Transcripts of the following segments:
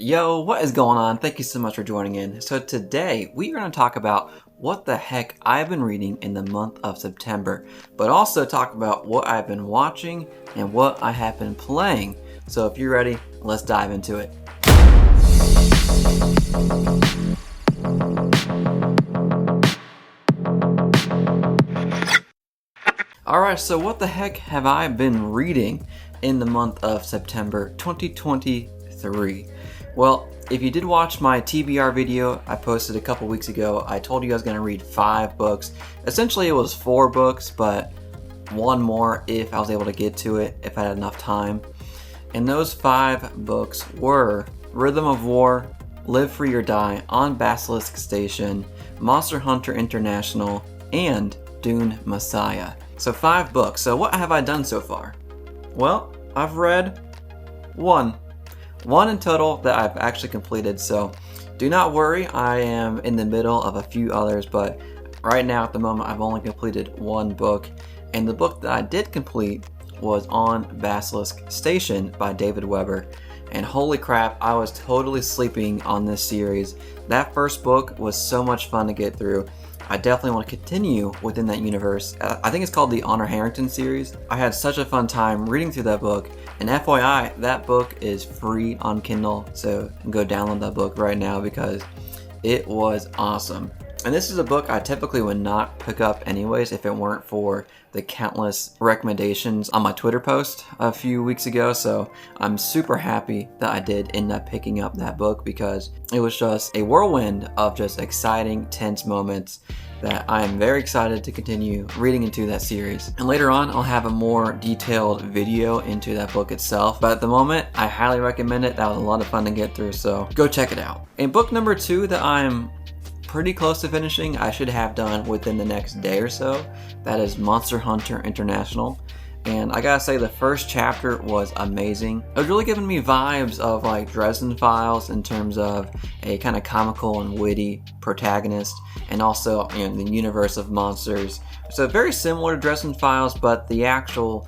Yo, what is going on? Thank you so much for joining in. So today we are going to talk about what the heck I've been reading in the month of September, but also talk about what I've been watching and what I have been playing. So if you're ready, let's dive into it. Alright, so what the heck have I been reading in the month of September 2023? Well, if you did watch my TBR video I posted a couple weeks ago, I told you I was going to read 5 books. Essentially it was 4 books, but one more if I was able to get to it, if I had enough time. And those 5 books were Rhythm of War, Live Free or Die, On Basilisk Station, Monster Hunter International, and Dune Messiah. So 5 books. So what have I done so far? Well, I've read one in total that I've actually completed, so do not worry, I am in the middle of a few others, but right now at the moment I've only completed 1 book, and the book that I did complete was On Basilisk Station by David Weber. And holy crap, I was totally sleeping on this series. That first book was so much fun to get through. I definitely want to continue within that universe. I think it's called the Honor Harrington series. I had such a fun time reading through that book. And FYI, that book is free on Kindle, so go download that book right now because it was awesome. And this is a book I typically would not pick up anyways if it weren't for the countless recommendations on my Twitter post a few weeks ago. So I'm super happy that I did end up picking up that book because it was just a whirlwind of just exciting, tense moments that I am very excited to continue reading into that series. And later on, I'll have a more detailed video into that book itself. But at the moment, I highly recommend it. That was a lot of fun to get through, so go check it out. And book number 2 that I'm pretty close to finishing, I should have done within the next day or so. That is Monster Hunter International. And I gotta say, the first chapter was amazing. It was really giving me vibes of like Dresden Files in terms of a kind of comical and witty protagonist, and also in the universe of monsters. So very similar to Dresden Files, but the actual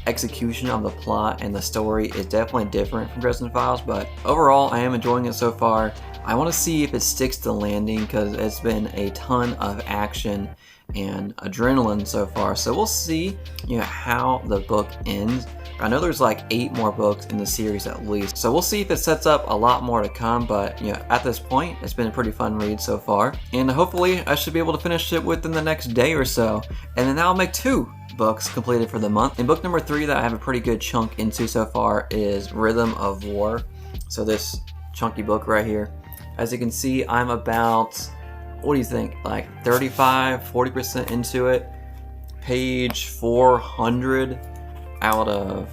execution of the plot and the story is definitely different from Dresden Files. But overall, I am enjoying it so far. I want to see if it sticks to the landing because it's been a ton of action and adrenaline so far. So we'll see, how the book ends. I know there's like 8 more books in the series at least. So we'll see if it sets up a lot more to come. But at this point, it's been a pretty fun read so far. And hopefully I should be able to finish it within the next day or so. And then that'll make 2 books completed for the month. And book number 3 that I have a pretty good chunk into so far is Rhythm of War. So this chunky book right here. As you can see, I'm about, what do you think, like 35-40% into it. Page 400 out of,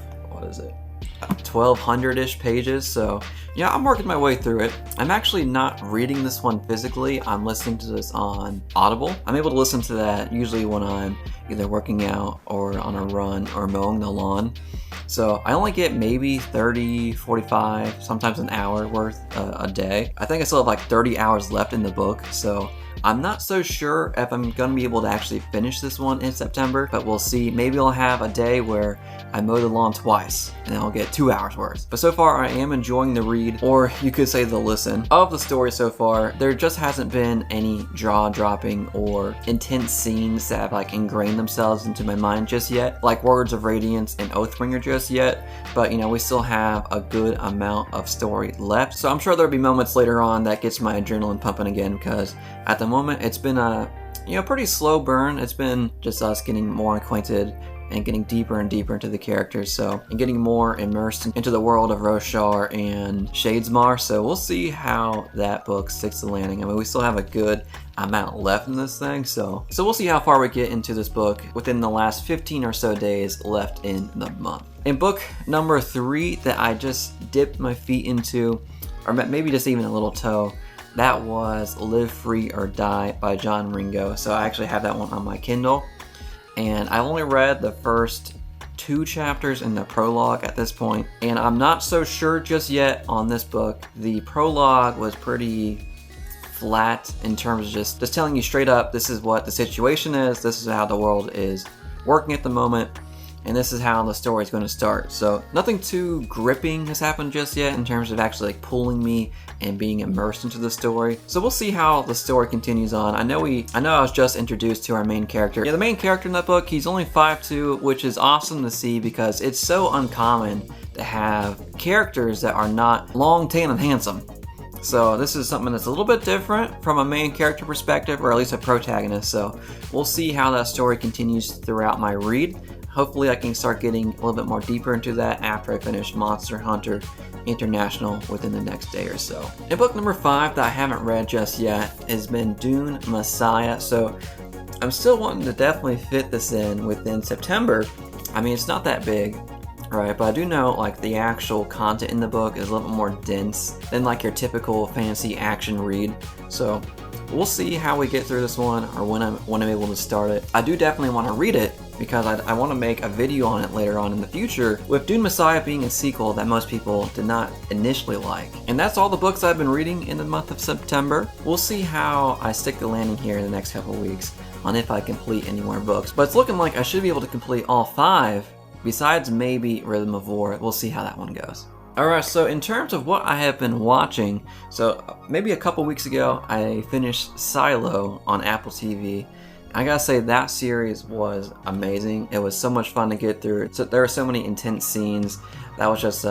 1200-ish pages. So yeah, I'm working my way through it. I'm actually not reading this one physically. I'm listening to this on Audible. I'm able to listen to that usually when I'm either working out or on a run or mowing the lawn. So I only get maybe 30, 45, sometimes an hour worth a day. I think I still have like 30 hours left in the book. So I'm not so sure if I'm going to be able to actually finish this one in September, but we'll see. Maybe I'll have a day where I mow the lawn twice and I'll get 2 hours worth. But so far I am enjoying the read, or you could say the listen, of the story so far. There just hasn't been any jaw-dropping or intense scenes that have like ingrained themselves into my mind just yet, like Words of Radiance and Oathbringer just yet. But we still have a good amount of story left. So I'm sure there'll be moments later on that gets my adrenaline pumping again, because at the moment it's been a pretty slow burn. It's been just us getting more acquainted and getting deeper and deeper into the characters, and getting more immersed into the world of Roshar and Shadesmar. So we'll see how that book sticks to the landing. I mean, we still have a good amount left in this thing, so we'll see how far we get into this book within the last 15 or so days left in the month. In book number 3 that I just dipped my feet into, or maybe just even a little toe, that was Live Free or Die by John Ringo. So I actually have that one on my Kindle, and I only read the first 2 chapters in the prologue at this point, and I'm not so sure just yet on this book. The prologue was pretty flat in terms of just telling you straight up, this is what the situation is, this is how the world is working at the moment. and this is how the story is going to start. So nothing too gripping has happened just yet in terms of actually like pulling me and being immersed into the story. So we'll see how the story continues on. I know I was just introduced to our main character. Yeah, the main character in that book, he's only 5'2", which is awesome to see because it's so uncommon to have characters that are not long, tan, and handsome. So this is something that's a little bit different from a main character perspective, or at least a protagonist. So we'll see how that story continues throughout my read. Hopefully I can start getting a little bit more deeper into that after I finish Monster Hunter International within the next day or so. And book number 5 that I haven't read just yet has been Dune Messiah. So I'm still wanting to definitely fit this in within September. I mean, it's not that big, right? But I do know like the actual content in the book is a little bit more dense than like your typical fantasy action read. So we'll see how we get through this one, or when I'm able to start it. I do definitely want to read it because I want to make a video on it later on in the future, with Dune Messiah being a sequel that most people did not initially like. And that's all the books I've been reading in the month of September. We'll see how I stick the landing here in the next couple of weeks on if I complete any more books. But it's looking like I should be able to complete all 5, besides maybe Rhythm of War. We'll see how that one goes. Alright, so in terms of what I have been watching, so maybe a couple weeks ago I finished Silo on Apple TV. I gotta say that series was amazing. It was so much fun to get through. So there were so many intense scenes. That was just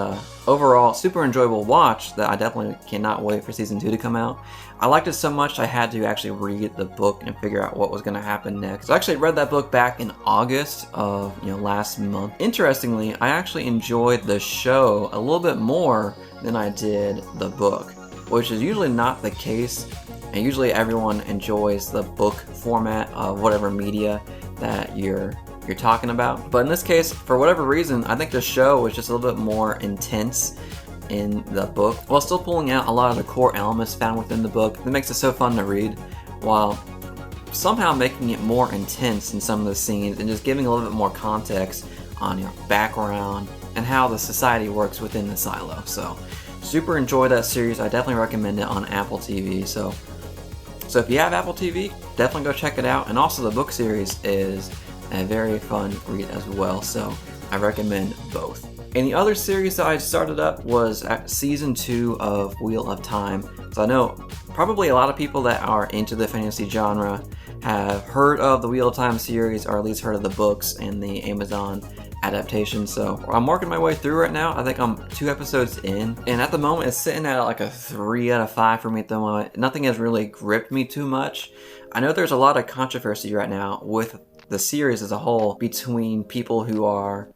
overall super enjoyable watch that I definitely cannot wait for season 2 to come out. I liked it so much I had to actually read the book and figure out what was going to happen next. So I actually read that book back in August of last month. Interestingly, I actually enjoyed the show a little bit more than I did the book, which is usually not the case. And usually everyone enjoys the book format of whatever media that you're talking about. But in this case, for whatever reason, I think the show was just a little bit more intense in the book, while still pulling out a lot of the core elements found within the book that makes it so fun to read, while somehow making it more intense in some of the scenes and just giving a little bit more context on background and how the society works within the silo. So super enjoyed that series. I definitely recommend it on Apple TV. So if you have Apple TV, definitely go check it out. And also the book series is a very fun read as well, so I recommend both. And the other series that I started up was season 2 of Wheel of Time. So I know probably a lot of people that are into the fantasy genre have heard of the Wheel of Time series, or at least heard of the books and the Amazon adaptation. So I'm working my way through right now. I think I'm 2 episodes in, and at the moment it's sitting at like a 3 out of 5 for me at the moment. Nothing has really gripped me too much. I know there's a lot of controversy right now with the series as a whole between people who are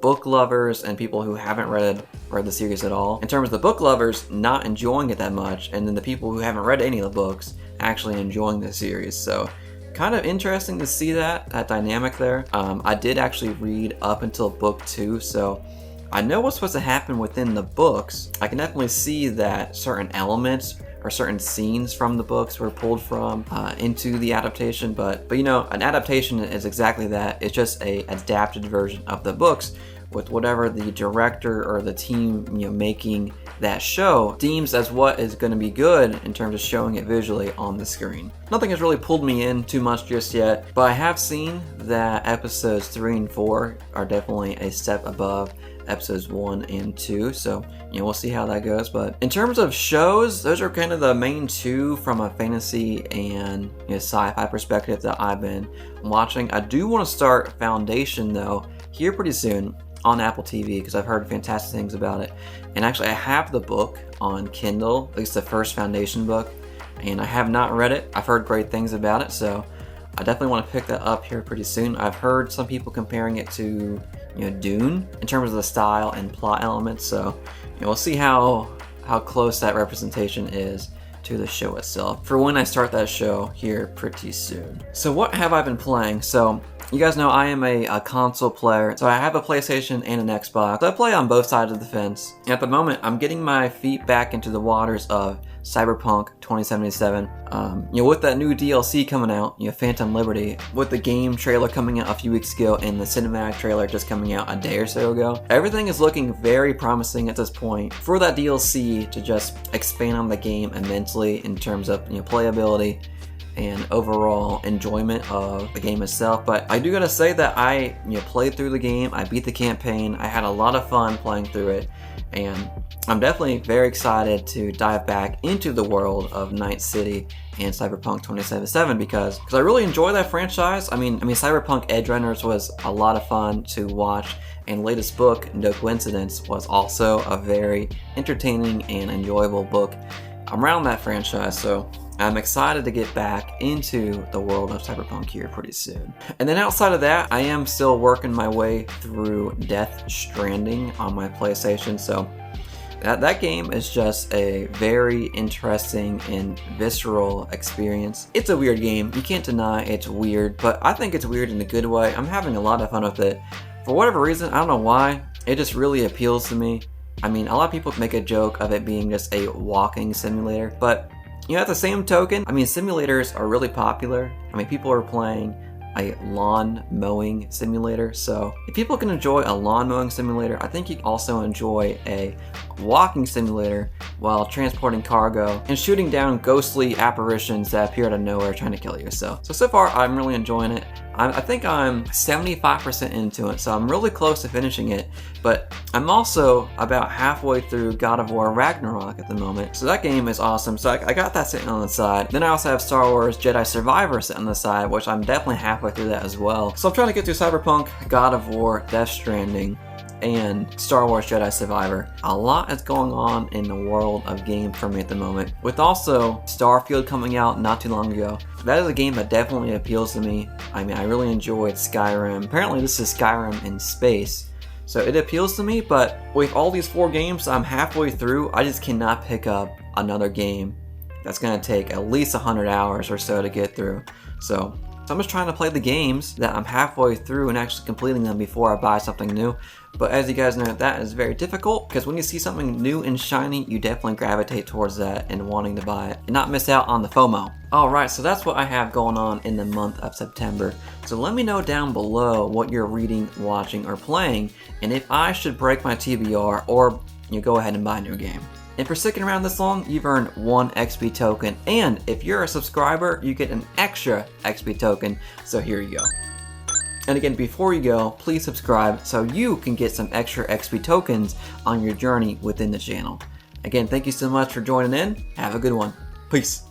book lovers and people who haven't read the series at all. In terms of the book lovers not enjoying it that much, and then the people who haven't read any of the books actually enjoying the series. So kind of interesting to see that dynamic there. I did actually read up until book 2, so I know what's supposed to happen within the books. I can definitely see that certain elements or certain scenes from the books were pulled from into the adaptation, but an adaptation is exactly that. It's just a adapted version of the books with whatever the director or the team making that show deems as what is going to be good in terms of showing it visually on the screen. Nothing has really pulled me in too much just yet, but I have seen that episodes 3 and 4 are definitely a step above episodes 1 and 2, so we'll see how that goes. But in terms of shows, those are kind of the main 2 from a fantasy and sci-fi perspective that I've been watching. I do want to start Foundation though here pretty soon on Apple TV, because I've heard fantastic things about it. And actually I have the book on Kindle, at least the first Foundation book, and I have not read it. I've heard great things about it, so I definitely want to pick that up here pretty soon. I've heard some people comparing it to Dune in terms of the style and plot elements, so we'll see how close that representation is to the show itself for when I start that show here pretty soon. So what have I been playing? So you guys know I am a console player, so I have a PlayStation and an Xbox. So I play on both sides of the fence. And at the moment, I'm getting my feet back into the waters of Cyberpunk 2077. With that new DLC coming out, Phantom Liberty, with the game trailer coming out a few weeks ago and the cinematic trailer just coming out a day or so ago, everything is looking very promising at this point for that DLC to just expand on the game immensely in terms of playability and overall enjoyment of the game itself. But I do gotta say that I played through the game, I beat the campaign, I had a lot of fun playing through it, and I'm definitely very excited to dive back into the world of Night City and Cyberpunk 2077 because I really enjoy that franchise. I mean, Cyberpunk Edge Runners was a lot of fun to watch, and latest book, No Coincidence, was also a very entertaining and enjoyable book around that franchise. So I'm excited to get back into the world of Cyberpunk here pretty soon. And then outside of that, I am still working my way through Death Stranding on my PlayStation. So that game is just a very interesting and visceral experience. It's a weird game. You can't deny it's weird, but I think it's weird in a good way. I'm having a lot of fun with it. For whatever reason, I don't know why, it just really appeals to me. I mean, a lot of people make a joke of it being just a walking simulator, but at the same token, I mean, simulators are really popular. I mean, people are playing a lawn mowing simulator. So if people can enjoy a lawn mowing simulator, I think you can also enjoy a walking simulator while transporting cargo and shooting down ghostly apparitions that appear out of nowhere trying to kill you. So far, I'm really enjoying it. I think I'm 75% into it, so I'm really close to finishing it, but I'm also about halfway through God of War Ragnarok at the moment. So that game is awesome. So I got that sitting on the side. Then I also have Star Wars Jedi Survivor sitting on the side, which I'm definitely halfway through that as well. So I'm trying to get through Cyberpunk, God of War, Death Stranding, and Star Wars Jedi Survivor. A lot is going on in the world of games for me at the moment, with also Starfield coming out not too long ago. That is a game that definitely appeals to me. I mean, I really enjoyed Skyrim. Apparently this is Skyrim in space, so it appeals to me, but with all these 4 games I'm halfway through, I just cannot pick up another game that's going to take at least 100 hours or so to get through. So I'm just trying to play the games that I'm halfway through and actually completing them before I buy something new. But as you guys know, that is very difficult because when you see something new and shiny, you definitely gravitate towards that and wanting to buy it and not miss out on the FOMO. Alright, so that's what I have going on in the month of September. So let me know down below what you're reading, watching, or playing, and if I should break my TBR or go ahead and buy a new game. And for sticking around this long, you've earned 1 XP token, and if you're a subscriber, you get an extra XP token, so here you go. And again, before you go, please subscribe so you can get some extra XP tokens on your journey within the channel. Again, thank you so much for joining in. Have a good one. Peace.